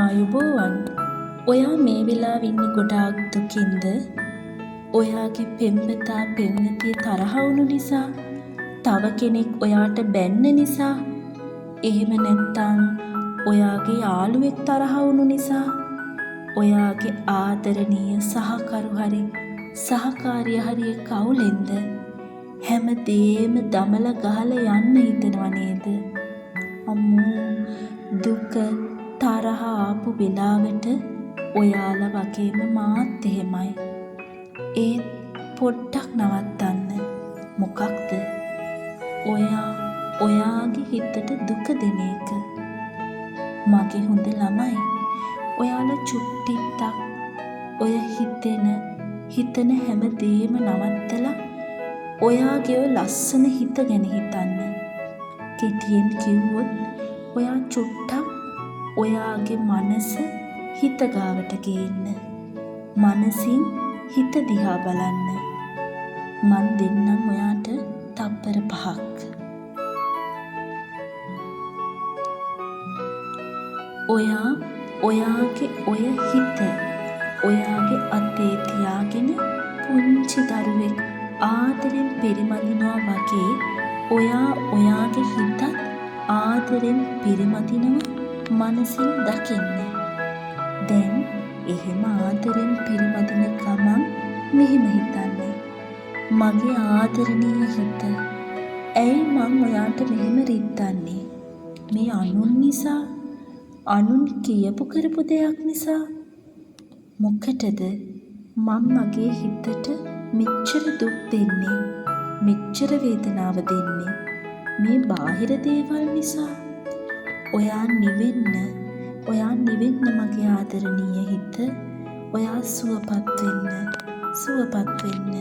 ආයුබෝවන්. ඔයා මේ වෙලාවේ ඉන්නේ ගොඩාක් දුකින්ද? ඔයාගේ පෙම්වතා පෙම්වතිය තරහ වුණු නිසා? තව කෙනෙක් ඔයාට බැන්න නිසා? එහෙම නැත්නම් ඔයාගේ යාළුවෙක් තරහ වුණු නිසා? ඔයාගේ ආදරණීය සහකරු හරි සහකාරිය හරි එක්ක අවුලෙන්ද? හැමදේම දමලා ගහලා යන්න හිතෙනව නේද? අම්මෝ, දුක තරහ ආපු වෙලාවට ඔයාලා වගේම මාත් එහෙමයි. ඒත් පොඩ්ඩක් නවත්තන්න. මොකක්ද? ඔයාගේ හිතට දුක දෙන එක. මගේ හොඳ ළමයි, ඔයාලා චුට්ටිත්තක් ඔය හිතන හැමදේම නවත්තලා ඔයාගේ ඔය ලස්සන හිත ගැන හිතන්න. කෙටියෙන් කිව්වොත් ඔයා චුට්ටක් ඔයාගේ මනස හිත ගාවට ගේන්න. මනසින් හිත දිහා බලන්න. මන් දෙන්නම් ඔයාට තප්පර 5ක්. ඔයාගේ ඔය හිත ඔයාගේ අතේ තියාගෙන පුංචි දරුවෙක් ආදරෙන් පිරිමදිනවා වගේ ඔයාගේ හිතත් ආදරෙන් පිරිමදිනවා මනසින් දකින්න. දැන් එහෙම ආදරෙන් පිරිමදින ගමන් මෙහෙම හිතන්න. මගේ ආදරණීය හිත, ඇයි මං ඔයාට මෙහෙම රිද්දන්නේ? මේ අනුන් නිසා? අනුන් කියපු කරපු දෙයක් නිසා? මොකටද මම මගේ හිතට මෙච්චර දුක් දෙන්නේ? මෙච්චර වේදනාව දෙන්නේ? මේ බාහිර දේවල් නිසා? ඔයා නිවෙන්න මගේ ආදරණීය හිත. ඔයා සුවපත් වෙන්න.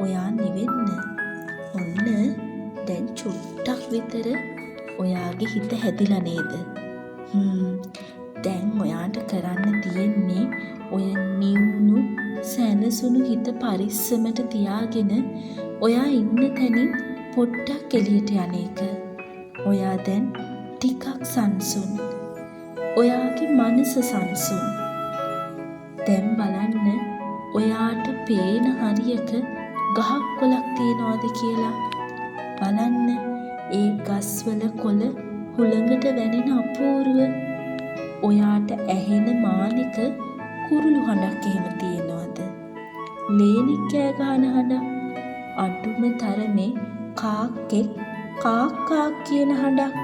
ඔයා නිවෙන්න. ඔන්න දැන් චුට්ටක් විතර ඔයාගේ හිත හැදිලා නේද? දැන් ඔයාට කරන්න තියෙන්නේ ඔය නිවුණු සැනසුණු හිත පරිස්සමට තියාගෙන ඔයා ඉන්න තැනින් පොඩ්ඩක් එළියට යන එක. ඔයා දැන් ටිකක් සංසුන්. ඔයාගේ මනස සංසුන්. දැන් බලන්න ඔයාට පේන හරියක ගහක් කොළක් තියනවාද කියලා. බලන්න ඒ ගස්වල කොළ හුළඟට වැනෙන අපූර්ව. ඔයාට ඇහෙන මානෙක කුරුළු හඬක් එහෙම තියෙනවද? ලේනික් කෑ ගහන හඬක්? අඩුම තරමේ කාක්කෙක් කාක් කියන හඬක්?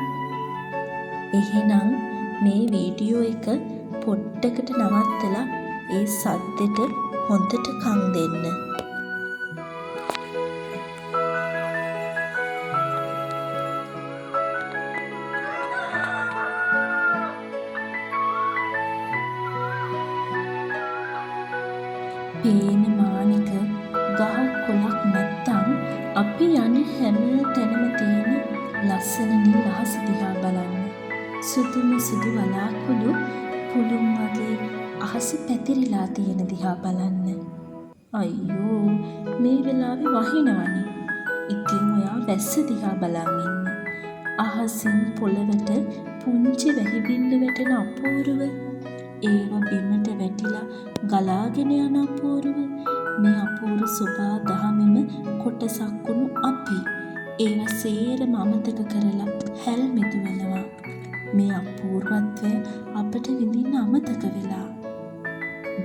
එහෙනම් මේ වීඩියෝ එක පොඩ්ඩකට නවත්තලා ඒ සද්දෙට හොඳට කන් දෙන්න. පේන මානෙක ගහක් කොළක් නැත්තම් අපි යන හැම තැනම තියෙන ලස්සන නිල් අහස දිහා බලන්න. සුදුම සුදු වලාකුළු පුළුම් වගේ අහස පැතිරිලා තියෙන දිහා බලන්න. අයියෝ, මේ වෙලාවේ වහිනවනේ. ඉතින් ඔයා වැස්ස දිහා බලන් ඉන්න. අහසින් පොළවට පුංචි වැහි බින්දු වැටෙන අපූර්ව. ඒව බිමට වැටිලා ගලාගෙන යන අපූර්ව. මේ අපූර්ව සෝභා දහමෙම කොටසක් වුණු අපි ඒව සේරම අමතක කරලා හැල්මෙදු වෙනවා. මේ අපූර්වත්වය අපට විඳින්න අමතක වෙලා.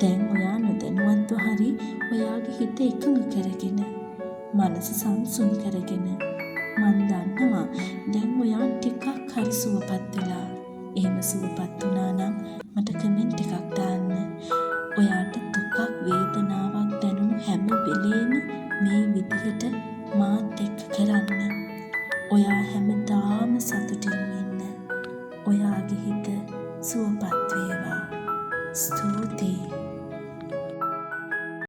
දැන් ඔයා නොදැනුවත්ව හරි ඔයාගේ හිත එකඟ කරගෙන මනස සංසුන් කරගෙන මන් දන්නවා දැන් ඔයා ටිකක් හරි සුවපත් වෙලා. එහෙම සුවපත් වුණා නම් මට කමෙන්ට් එකක් දාන්න. ඔයාට දුකක් වේදනාවක් දැනුණු හැම වෙලේම මේ විදිහට මාත් එක්ක කරන්න. ඔයා හැමදාම සතුටින් ඉන්න. ඔයාගේ හිත සුවපත් වේවා. ස්තුතියි.